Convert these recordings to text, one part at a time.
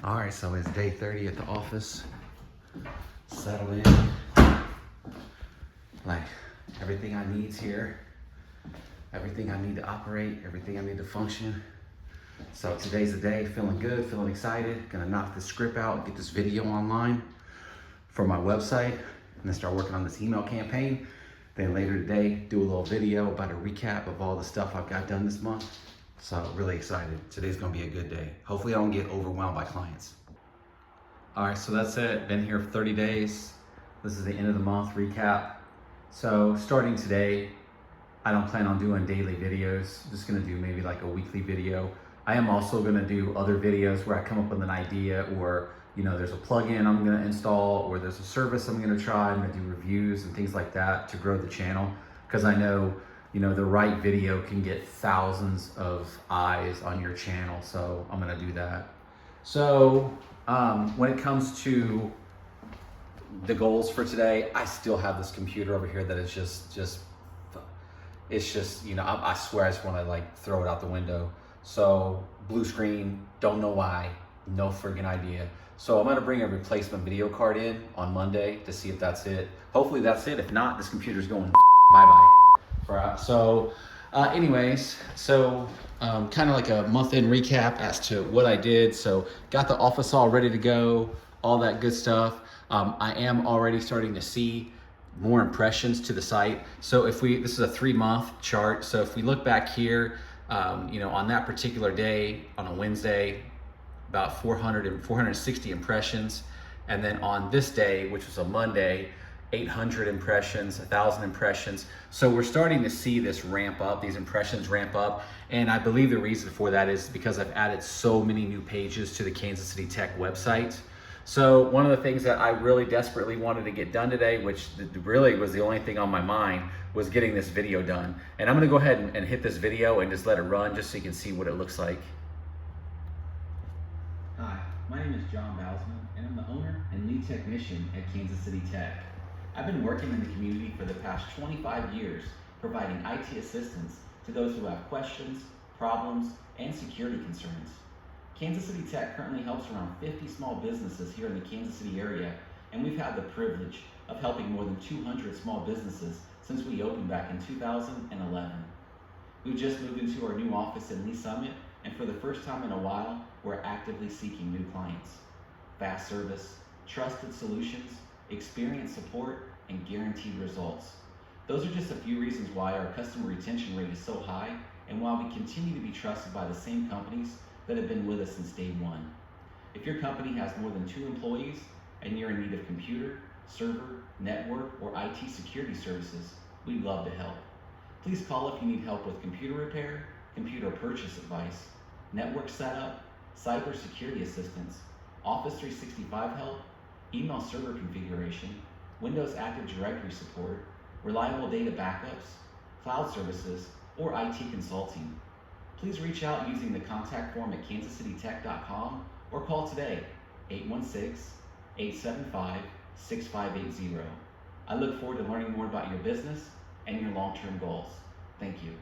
All right, so it's day 30 at the office. Settled in. Like, everything I need's here. Everything I need to operate, everything I need to function. So today's the day, feeling good, feeling excited. Gonna knock this script out, get this video online for my website, and then start working on this email campaign. Then later today, do a little video about a recap of all the stuff I've got done this month. So really excited. Today's gonna be a good day. Hopefully I don't get overwhelmed by clients. All right, so that's it. Been here for 30 days. This is the end of the month recap. So starting today, I don't plan on doing daily videos. I'm just gonna do maybe like a weekly video. I am also gonna do other videos where I come up with an idea, or there's a plugin I'm gonna install, or there's a service I'm gonna try. I'm gonna do reviews and things like that to grow the channel, because I know the right video can get thousands of eyes on your channel. So I'm gonna do that. So when it comes to the goals for today, I still have this computer over here that is I swear I just want to like throw it out the window. So blue screen, don't know why, no friggin' idea. So I'm gonna bring a replacement video card in on Monday to see if that's it. Hopefully that's it. If not, this computer's going bye-bye. So anyways, kind of like a month-end recap as to what I did. So got the office all ready to go, all that good stuff. I am already starting to see more impressions to the site. So this is a 3-month chart. So if we look back here, on that particular day, on a Wednesday, about 460 impressions. And then on this day, which was a Monday, 800 impressions, 1,000 impressions. So we're starting to see this ramp up, these impressions ramp up. And I believe the reason for that is because I've added so many new pages to the Kansas City Tech website. So one of the things that I really desperately wanted to get done today, which really was the only thing on my mind, was getting this video done. And I'm gonna go ahead and hit this video and just let it run just so you can see what it looks like. Hi, my name is John Bausman, and I'm the owner and lead technician at Kansas City Tech. I've been working in the community for the past 25 years, providing IT assistance to those who have questions, problems, and security concerns. Kansas City Tech currently helps around 50 small businesses here in the Kansas City area, and we've had the privilege of helping more than 200 small businesses since we opened back in 2011. We've just moved into our new office in Lee Summit, and for the first time in a while, we're actively seeking new clients. Fast service, trusted solutions, experienced support, and guaranteed results. Those are just a few reasons why our customer retention rate is so high, and why we continue to be trusted by the same companies that have been with us since day one. If your company has more than 2 employees and you're in need of computer, server, network, or IT security services, we'd love to help. Please call if you need help with computer repair, computer purchase advice, network setup, cyber security assistance, Office 365 help, email server configuration, Windows Active Directory support, reliable data backups, cloud services, or IT consulting. Please reach out using the contact form at kansascitytech.com or call today, 816-875-6580. I look forward to learning more about your business and your long-term goals. Thank you.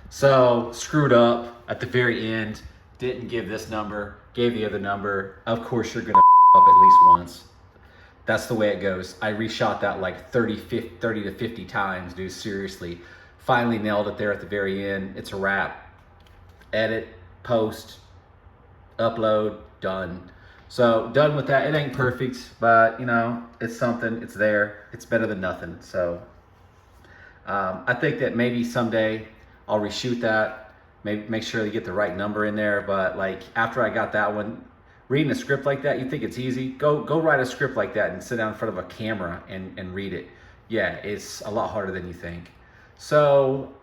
So screwed up at the very end, didn't give this number, gave the other number. Of course you're gonna up at least once. That's the way it goes. I reshot that like 30 to 50 times, dude, seriously. Finally nailed it there at the very end. It's a wrap. Edit, post, upload, done. So done with that. It ain't perfect, but it's something, it's there. It's better than nothing. So I think that maybe someday I'll reshoot that, maybe make sure you get the right number in there. But like after I got that one, reading a script like that, you think it's easy? Go write a script like that and sit down in front of a camera and read it. Yeah, it's a lot harder than you think. So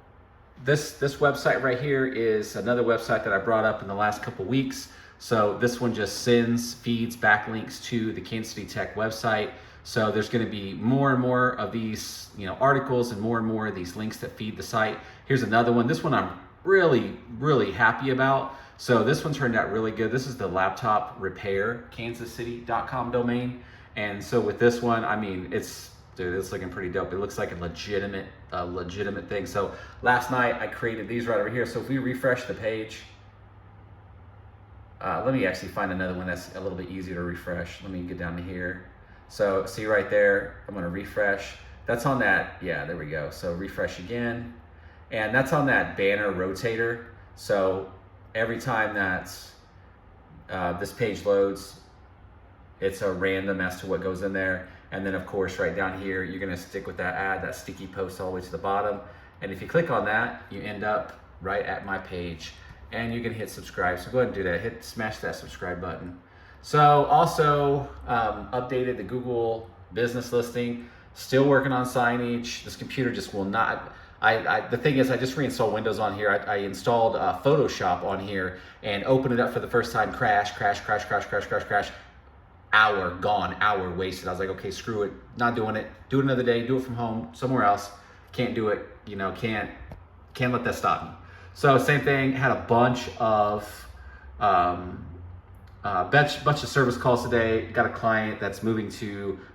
this website right here is another website that I brought up in the last couple weeks. So this one just feeds backlinks to the Kansas City Tech website. So there's going to be more and more of these articles and more of these links that feed the site. Here's another one. This one I'm really happy about. So this one turned out really good. This is the laptop repair kansascity.com domain. And so with this one, I mean, it's looking pretty dope. It looks like a legitimate thing. So last night I created these right over here. So if we refresh the page, let me actually find another one that's a little bit easier to refresh. Let me get down to here. So see right there, I'm gonna refresh. That's on that, yeah, there we go. So refresh again. And that's on that banner rotator. So every time that this page loads, it's a random as to what goes in there. And then of course, right down here, you're gonna stick with that ad, that sticky post all the way to the bottom. And if you click on that, you end up right at my page and you can hit subscribe. So go ahead and do that, smash that subscribe button. So also updated the Google business listing, still working on signage. This computer just will not, the thing is I just reinstalled Windows on here. I installed Photoshop on here and opened it up for the first time, crash. Hour gone, hour wasted. I was like, okay, screw it, not doing it. Do it another day, do it from home, somewhere else. Can't do it, you know, can't let that stop me. So same thing, had a bunch of service calls today. Got a client that's moving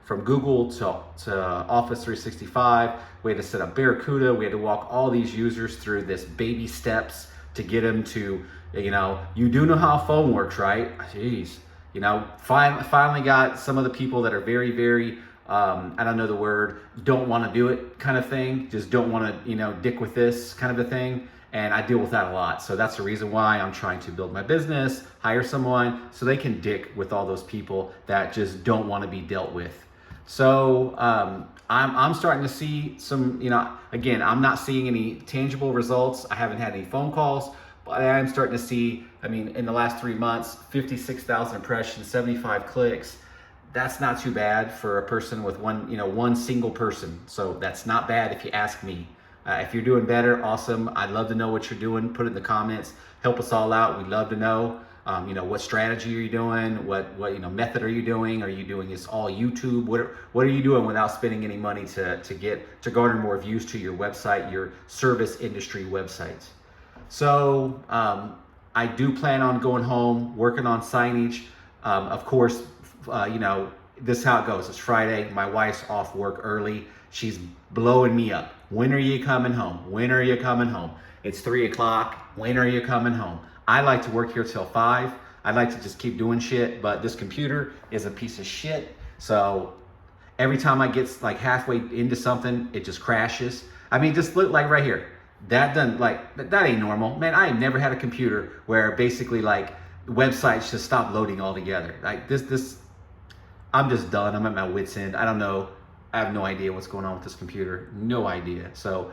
from Google to Office 365. We had to set up Barracuda. We had to walk all these users through this baby steps to get them to, you know, you do know how a phone works, right? Jeez. You know, finally got some of the people that are very, very, I don't know the word, don't want to do it kind of thing. Just don't want to, you know, dick with this kind of a thing. And I deal with that a lot. So that's the reason why I'm trying to build my business, hire someone so they can dick with all those people that just don't want to be dealt with. So I'm starting to see some, you know, again, I'm not seeing any tangible results. I haven't had any phone calls, but I am starting to see, I mean, in the last 3 months, 56,000 impressions, 75 clicks. That's not too bad for a person with one single person. So that's not bad if you ask me. If you're doing better, awesome. I'd love to know what you're doing. Put it in the comments. Help us all out. We'd love to know. You know, what strategy are you doing? What method are you doing? Are you doing this all YouTube? What are you doing without spending any money to garner more views to your website, your service industry website? So I do plan on going home, working on signage. Of course, you know, this is how it goes. It's Friday. My wife's off work early. She's blowing me up. When are you coming home? When are you coming home? It's 3 o'clock. When are you coming home? I like to work here till 5. I like to just keep doing shit, but this computer is a piece of shit. So every time I get like halfway into something, it just crashes. I mean, just look like right here. That ain't normal. Man, I ain't never had a computer where basically like websites just stop loading altogether. Like this, I'm just done. I'm at my wit's end. I don't know. I have no idea what's going on with this computer. No idea. So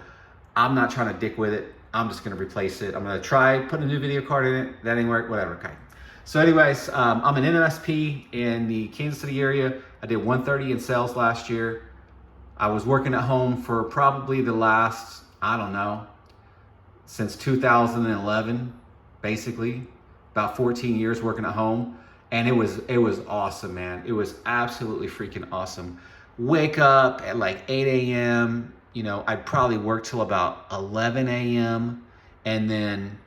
I'm not trying to dick with it. I'm just going to replace it. I'm going to try putting a new video card in it. That ain't work, whatever. Okay. So anyways, I'm an NMSP in the Kansas City area. I did 130 in sales last year. I was working at home for probably the last, I don't know, since 2011, basically. About 14 years working at home. And it was awesome, man. It was absolutely freaking awesome. Wake up at like 8 a.m. You know, I'd probably work till about 11 a.m. and then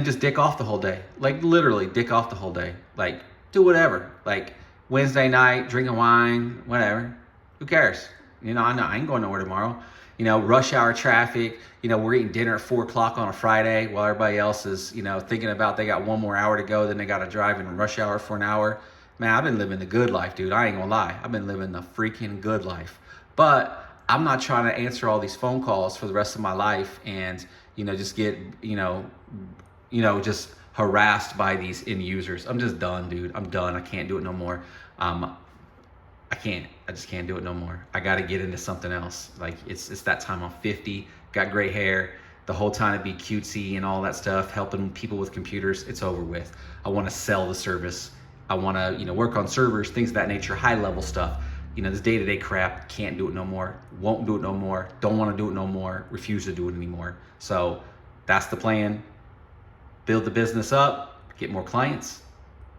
just dick off the whole day. Like literally dick off the whole day. Like do whatever. Like Wednesday night, drinking wine, whatever. Who cares? You know, I ain't going nowhere tomorrow. You know, rush hour traffic. You know, we're eating dinner at 4 o'clock on a Friday while everybody else is, you know, thinking about they got one more hour to go. Then they got to drive in rush hour for an hour. Man, I've been living the good life, dude. I ain't gonna lie. I've been living the freaking good life. But I'm not trying to answer all these phone calls for the rest of my life and, you know, just get, you know, just harassed by these end users. I'm just done, dude. I'm done. I can't do it no more. I just can't do it no more. I got to get into something else. Like it's that time. I'm 50, got gray hair. The whole time to be cutesy and all that stuff, helping people with computers, it's over with. I want to sell the service. I want to, you know, work on servers, things of that nature, high level stuff. You know, this day-to-day crap, can't do it no more, won't do it no more, don't want to do it no more, refuse to do it anymore. So that's the plan. Build the business up, get more clients.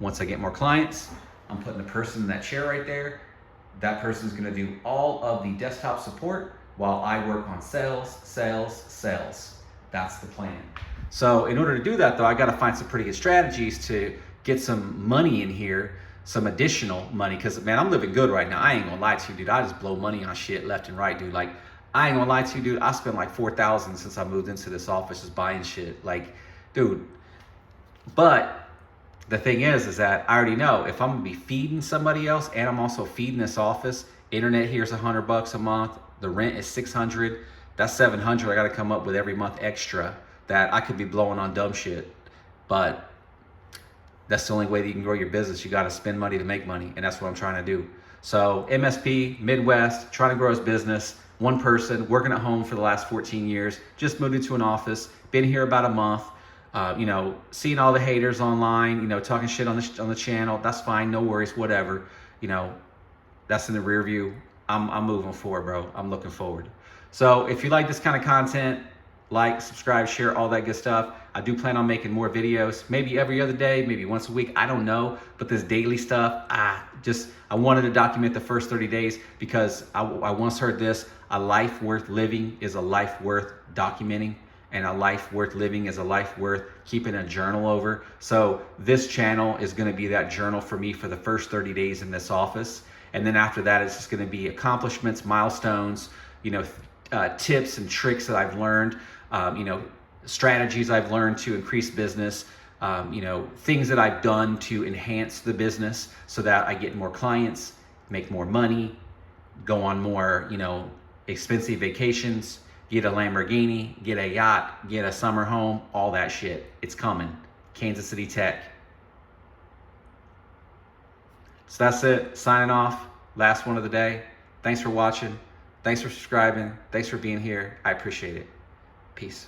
Once I get more clients, I'm putting the person in that chair right there. That person's going to do all of the desktop support while I work on sales. That's the plan. So in order to do that though, I got to find some pretty good strategies to get some money in here, some additional money, because man, I'm living good right now. I ain't gonna lie to you, dude. I just blow money on shit left and right, dude. Like, I ain't gonna lie to you, dude. I spent like $4,000 since I moved into this office just buying shit. Like, dude, But the thing is that I already know if I'm gonna be feeding somebody else and I'm also feeding this office, internet here's $100 a month, the rent is 600, that's 700 I gotta come up with every month extra that I could be blowing on dumb shit. But that's the only way that you can grow your business. You gotta spend money to make money, and that's what I'm trying to do. So MSP, Midwest, trying to grow his business, one person, working at home for the last 14 years, just moved into an office, been here about a month. Seeing all the haters online, talking shit on the channel. That's fine, no worries, whatever. That's in the rear view. I'm moving forward, bro. I'm looking forward. So if you like this kind of content, like, subscribe, share, all that good stuff. I do plan on making more videos, maybe every other day, maybe once a week. I don't know, but this daily stuff, I wanted to document the first 30 days because I once heard this: a life worth living is a life worth documenting, and a life worth living is a life worth keeping a journal over. So this channel is going to be that journal for me for the first 30 days in this office. And then after that, it's just going to be accomplishments, milestones, tips and tricks that I've learned, strategies I've learned to increase business, things that I've done to enhance the business so that I get more clients, make more money, go on more, expensive vacations, get a Lamborghini, get a yacht, get a summer home, all that shit. It's coming. Kansas City Tech. So that's it. Signing off. Last one of the day. Thanks for watching. Thanks for subscribing. Thanks for being here. I appreciate it. Peace.